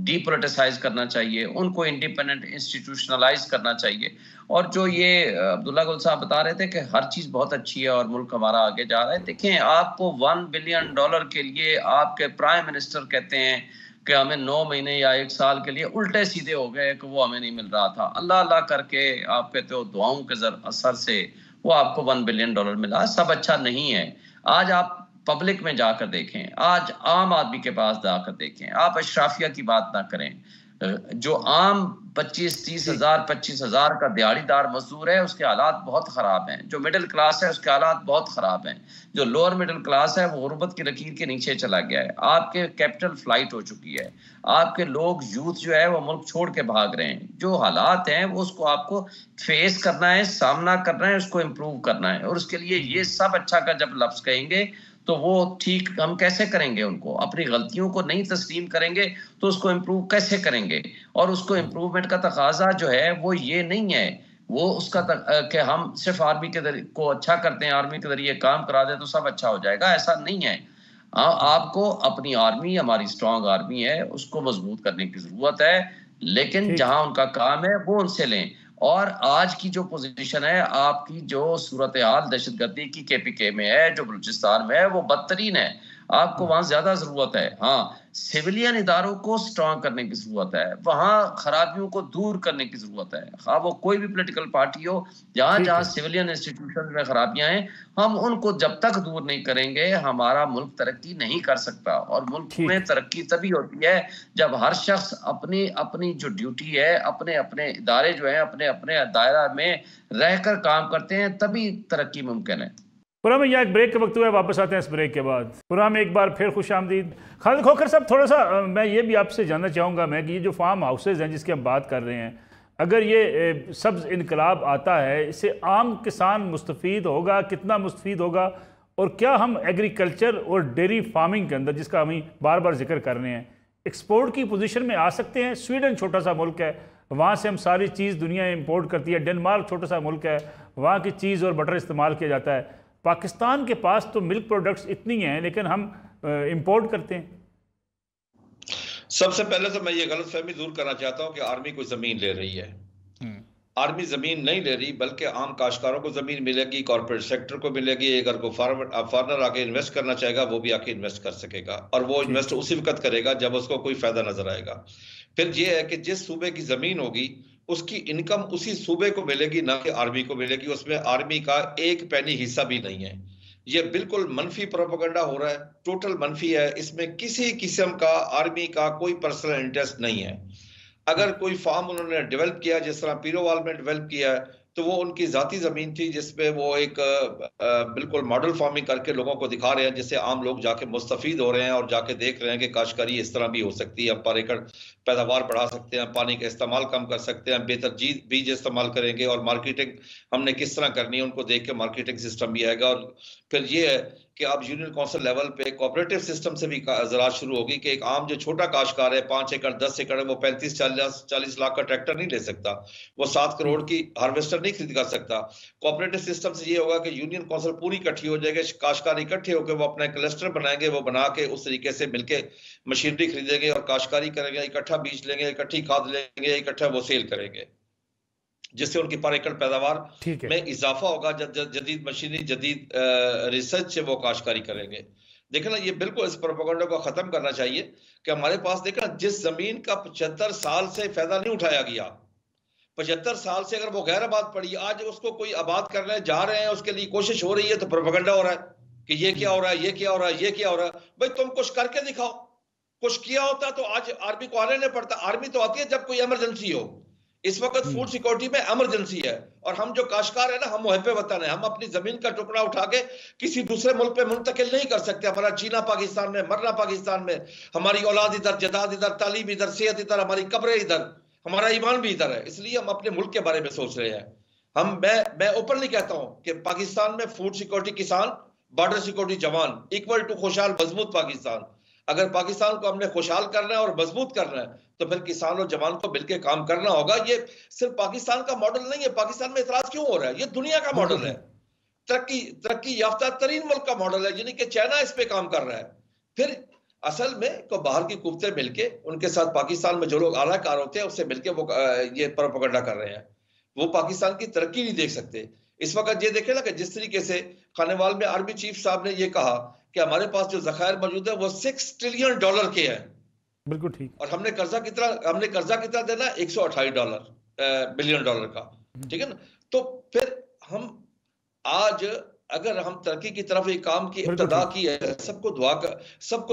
डीपोलिटिसाइज करना चाहिए, उनको इंडिपेंडेंट इंस्टीट्यूशनलाइज करना चाहिए। और जो ये अब्दुल्ला गुल साहब बता रहे थे कि हर चीज बहुत अच्छी है और मुल्क हमारा आगे जा रहा है, देखें, आपको $1 बिलियन के लिए आपके प्राइम मिनिस्टर कहते हैं कि हमें 9 महीने या 1 साल के लिए उल्टे सीधे हो गए कि वो हमें नहीं मिल रहा था। अल्लाह अल्लाह करके आप कहते हो दुआओं के असर से वो आपको $1 बिलियन मिला। सब अच्छा नहीं है। आज आप पब्लिक में जाकर देखें, आज आम आदमी के पास जाकर देखें, आप अशराफिया की बात ना करें। जो आम 25-30 हजार 25 हजार का दिहाड़ीदार मजदूर है, उसके हालात बहुत खराब हैं। जो मिडिल क्लास है उसके हालात बहुत खराब हैं। जो लोअर मिडिल क्लास है वो गुर्बत की लकीर के नीचे चला गया है। आपके कैपिटल फ्लाइट हो चुकी है। आपके लोग यूथ जो है वो मुल्क छोड़ के भाग रहे हैं। जो हालात हैं वो उसको आपको फेस करना है, सामना करना है, उसको इम्प्रूव करना है। और उसके लिए ये सब अच्छा का जब लफ्ज कहेंगे तो वो ठीक हम कैसे करेंगे? उनको अपनी गलतियों को नहीं तस्लीम करेंगे तो उसको इम्प्रूव कैसे करेंगे? और उसको इम्प्रूवमेंट का तकाजा जो है वो ये नहीं है वो उसका कि हम सिर्फ आर्मी के को अच्छा करते हैं, आर्मी के जरिए काम करा दे तो सब अच्छा हो जाएगा। ऐसा नहीं है। आपको अपनी आर्मी, हमारी स्ट्रांग आर्मी है, उसको मजबूत करने की जरूरत है। लेकिन जहां उनका काम है वो उनसे लें। और आज की जो पोजीशन है, आपकी जो सूरत हाल दहशतगर्दी की केपीके में है, जो बलूचिस्तान में है, वो बदतरीन है। आपको वहां ज्यादा जरूरत है। हाँ, सिविलियन इदारों को स्ट्रांग करने की जरूरत है, वहां खराबियों को दूर करने की जरूरत है। हाँ, वो कोई भी पॉलिटिकल पार्टी हो, जहां जहां सिविलियन इंस्टीट्यूशन में खराबियां हैं, हम उनको जब तक दूर नहीं करेंगे हमारा मुल्क तरक्की नहीं कर सकता। और मुल्क में तरक्की तभी होती है जब हर शख्स अपनी अपनी जो ड्यूटी है, अपने अपने इदारे जो है अपने अपने दायरा में रहकर काम करते हैं, तभी तरक्की मुमकिन है। पुराम, यहाँ एक ब्रेक के वक्त हुआ है, वापस आते हैं इस ब्रेक के बाद। पुराम, एक बार फिर खुश आमदीद। खालिद खोखर साहब, थोड़ा सा मैं ये भी आपसे जानना चाहूँगा मैं कि ये जो फार्म हाउसेज हैं जिसकी हम बात कर रहे हैं, अगर ये सब्ज़ इनकलाब आता है, इससे आम किसान मुस्तफ़ीद होगा, कितना मुस्तफ़ीद होगा? और क्या हम एग्रीकल्चर और डेयरी फार्मिंग के अंदर, जिसका हम बार बार जिक्र कर रहे हैं, एक्सपोर्ट की पोजीशन में आ सकते हैं? स्वीडन छोटा सा मुल्क है, वहाँ से हम सारी चीज़ दुनिया इंपोर्ट करती है। डेनमार्क छोटा सा मुल्क है, वहाँ की चीज़ और बटर इस्तेमाल किया जाता है। पाकिस्तान के पास तो मिल्क प्रोडक्ट्स इतनी हैं लेकिन हम इंपोर्ट करते हैं। सबसे पहले तो मैं ये गलतफहमी दूर करना चाहता हूँ कि आर्मी कोई जमीन ले रही है। आर्मी जमीन नहीं ले रही, बल्कि आम काश्तकारों को जमीन मिलेगी, कॉर्पोरेट सेक्टर को मिलेगी। अगर कोई फार्मर आके इन्वेस्ट करना चाहेगा वो भी आके इन्वेस्ट कर सकेगा, और वो इन्वेस्ट उसी वक्त करेगा जब उसको कोई फायदा नजर आएगा। फिर ये है कि जिस सूबे की जमीन होगी उसकी इनकम उसी सूबे को मिलेगी, ना कि आर्मी को मिलेगी। उसमें आर्मी का एक पैनी हिस्सा भी नहीं है। ये बिल्कुल मनफी प्रोपेगेंडा हो रहा है, टोटल मनफी है। इसमें किसी किस्म का आर्मी का कोई पर्सनल इंटरेस्ट नहीं है। अगर कोई फार्म उन्होंने डेवलप किया, जिस तरह पीरोवाल में डेवलप किया है, तो वो उनकी जाती जमीन थी जिसपे वो एक बिल्कुल मॉडल फार्मिंग करके लोगों को दिखा रहे हैं, जिससे आम लोग जाके मुस्तफीद हो रहे हैं और जाके देख रहे हैं कि काश्तकारी इस तरह भी हो सकती है। हम पर एकड़ पैदावार बढ़ा सकते हैं, पानी का इस्तेमाल कम कर सकते हैं, बेहतर बीज इस्तेमाल करेंगे, और मार्केटिंग हमने किस तरह करनी है उनको देख के मार्केटिंग सिस्टम भी आएगा। और फिर ये है कि अब यूनियन काउंसिल लेवल पे कोऑपरेटिव सिस्टम से भी ज़राअत शुरू होगी कि एक आम जो छोटा काश्तकार है, 5 एकड़ 10 एकड़, वो 35-40 लाख का ट्रैक्टर नहीं ले सकता, वो 7 करोड़ की हार्वेस्टर नहीं खरीद कर सकता। कोऑपरेटिव सिस्टम से ये होगा कि यूनियन काउंसिल पूरी इकट्ठी हो जाएगी, काश्तकार इकट्ठे होकर वो अपना क्लस्टर बनाएंगे, वो बना के उस तरीके से मिलके मशीनरी खरीदेंगे और काश्तकारी करेंगे, इकट्ठा बीज लेंगे, इकट्ठी खाद लेंगे, इकट्ठा वो सेल करेंगे, जिससे उनकी पर एकड़ पैदावार में इजाफा होगा। जदीद मशीनरी, जदीद रिसर्च से वो काश्तकारी करेंगे। देखना, ये बिल्कुल इस प्रोपेगेंडा को खत्म करना चाहिए कि हमारे पास देखना, जिस जमीन का 75 साल से फायदा नहीं उठाया गया, 75 साल से अगर वो गैर आबाद पड़ी, आज उसको कोई आबाद करने जा रहे हैं, उसके लिए कोशिश हो रही है, तो प्रोपेगेंडा हो रहा है कि ये क्या हो रहा है, ये क्या हो रहा है, ये क्या हो रहा है। भाई तुम कुछ करके दिखाओ। कुछ किया होता तो आज आर्मी को आने नहीं पड़ता। आर्मी तो आती है जब कोई इमरजेंसी हो। इस वक्त फूड सिक्योरिटी में इमरजेंसी है, और हम जो काश्तकार है ना, हम मुहब्बे वतन है। हम अपनी जमीन का टुकड़ा उठा के किसी दूसरे मुल्क पे मुंतकिल नहीं कर सकते। हमारा जीना पाकिस्तान में, मरना पाकिस्तान में, हमारी औलाद इधर, जदाद इधर, तालीम इधर, सेहत इधर, हमारी कब्रें इधर, हमारा ईमान भी इधर है। इसलिए हम अपने मुल्क के बारे में सोच रहे हैं। मैं ओपनली कहता हूं कि पाकिस्तान में फूड सिक्योरिटी किसान बॉर्डर सिक्योरिटी जवान इक्वल टू खुशहाल मजबूत पाकिस्तान। अगर पाकिस्तान को हमने खुशहाल करना है और मजबूत करना है तो फिर किसान और जवान को मिलकर काम करना होगा। ये सिर्फ पाकिस्तान का मॉडल नहीं है। पाकिस्तान में इतराज क्यों हो रहा है? ये दुनिया का मॉडल है, तरक्की याफ्ता तरीन मुल्क का मॉडल है, यानी कि चाइना इस पे काम कर रहा है। फिर असल में को बाहर की कुत्ते मिलके उनके साथ पाकिस्तान में जो लोग आलाकार होते हैं उससे मिलके वो ये प्रोपेगेंडा कर रहे हैं। वो पाकिस्तान की तरक्की नहीं देख सकते। इस वक्त ये देखे ना कि जिस तरीके से खानेवाल में आर्मी चीफ साहब ने ये कहा कि हमारे पास जो जखायर मौजूद है वो $6 ट्रिलियन के हैं। बिल्कुल ठीक। और हमने कर्जा कितना देना? $128 बिलियन का, ठीक है ना। तो फिर हम आज अगर हम तरक्की की तरफ एक काम की इब्तिदा की है, सबको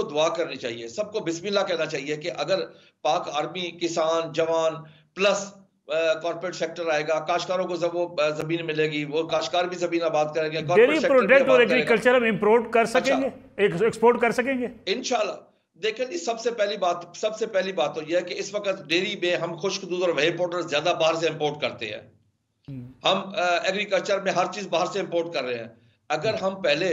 दुआ करनी चाहिए, सबको बिस्मिल्लाह कहना चाहिए कि अगर पाक आर्मी, किसान, जवान प्लस कॉर्पोरेट सेक्टर आएगा, काश्तकारों को जब वो जमीन मिलेगी, वो काश्तकार भी जमीन आबाद करेंगे, डेयरी प्रोडक्ट और एग्रीकल्चर हम इंपोर्ट कर सकेंगे, एक्सपोर्ट कर सकेंगे इंशाल्लाह। देखिए जी, सबसे पहली बात तो यह है कि इस वक्त डेयरी में हम खुश्क दूध और व्हे पाउडर ज्यादा बाहर से इंपोर्ट करते हैं। हम एग्रीकल्चर में हर चीज बाहर से इंपोर्ट कर रहे हैं। अगर हम पहले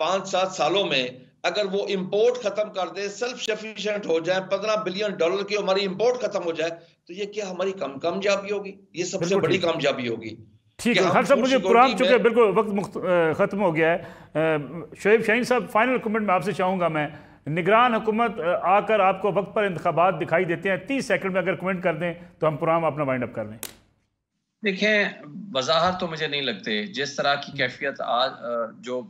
5-7 सालों में अगर वो इंपोर्ट खत्म कर दे, सेल्फ सफिशिएंट हो जाए, $15 बिलियन की हमारी इंपोर्ट खत्म हो जाए, तो ये क्या हमारी कामयाबी होगी? ये सबसे बड़ी कामयाबी होगी। ठीक है हर सब, मुझे प्रोग्राम चुके बिल्कुल वक्त खत्म हो गया है। शोएब शाहीन साहब, फाइनल कमेंट में आपसे चाहूंगा मैं, निगरान हुकूमत आकर आपको वक्त पर इंतखाबात दिखाई देते हैं, 30 सेकंड में अगर कमेंट कर दें तो हम प्रोग्राम अपना वाइंड अप कर लें। देखें, वजाहत तो मुझे नहीं लगते जिस तरह की कैफियत आज जो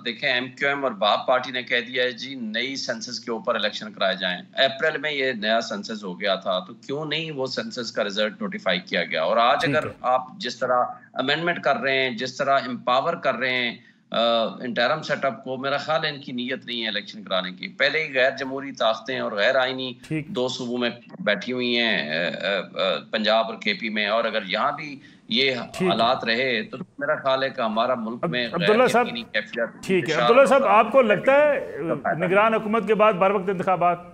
देखें MQM और बाप पार्टी ने कह दिया है जी नई सेंसस के ऊपर इलेक्शन कराए जाएं। अप्रैल में ये नया सेंसस हो गया था, तो क्यों नहीं वो सेंसस का रिजल्ट नोटिफाई किया गया? और आज अगर आप जिस तरह अमेंडमेंट कर रहे हैं, जिस तरह एम्पावर कर रहे हैं इंटरम सेटअप को, मेरा ख्याल है इनकी नीयत नहीं है इलेक्शन कराने की। पहले ही गैर जमहूरी ताकतें और गैर आईनी 2 सूबों में बैठी हुई हैं, पंजाब और KP में, और अगर यहाँ भी ये हालात रहे तो मेरा ख्याल है कि हमारा मुल्क में अब्दुल्ला साहब, ठीक है अब्दुल्ला साहब, आपको लगता है निगरान हुकूमत के बाद बर वक्त इंतखाबात?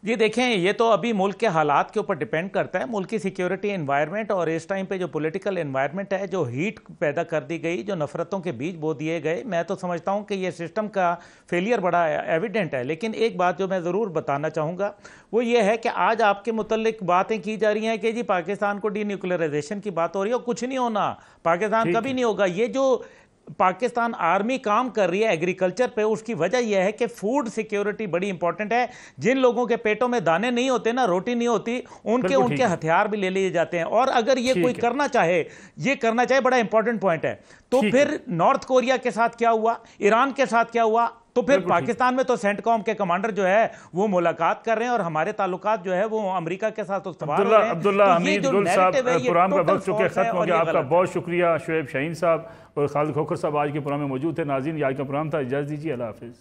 जी देखें, ये तो अभी मुल्क के हालात के ऊपर डिपेंड करता है, मुल्क की सिक्योरिटी एनवायरनमेंट और इस टाइम पे जो पॉलिटिकल एनवायरनमेंट है, जो हीट पैदा कर दी गई, जो नफरतों के बीज बो दिए गए, मैं तो समझता हूँ कि ये सिस्टम का फेलियर बड़ा एविडेंट है। लेकिन एक बात जो मैं ज़रूर बताना चाहूँगा वो ये है कि आज आपके मुतल्लिक बातें की जा रही हैं कि जी पाकिस्तान को डीन्यूक्लियराइजेशन की बात हो रही है, और कुछ नहीं होना, पाकिस्तान कभी नहीं होगा। ये जो पाकिस्तान आर्मी काम कर रही है एग्रीकल्चर पे, उसकी वजह यह है कि फूड सिक्योरिटी बड़ी इंपॉर्टेंट है। जिन लोगों के पेटों में दाने नहीं होते ना, रोटी नहीं होती, उनके हथियार भी ले लिए जाते हैं। और अगर ये कोई करना चाहे, बड़ा इंपॉर्टेंट पॉइंट है। तो फिर नॉर्थ कोरिया के साथ क्या हुआ, ईरान के साथ क्या हुआ, तो फिर पाकिस्तान में तो सेंटकॉम के कमांडर जो है वो मुलाकात कर रहे हैं और हमारे ताल्लुकात जो है वो अमेरिका के साथ उस्तवार हो रहे हैं। अब्दुल्ला हमीद गुल साहब, प्रोग्राम का वक्त चुके खत्म हो गया। आपका बहुत शुक्रिया। शोएब शाहीन साहब और खालिद खोखर साहब आज के प्रोग्राम में मौजूद थे। नाज़रीन, आज का प्रोग्राम था, इजाज़त दीजिए, अल्लाह हाफिज़।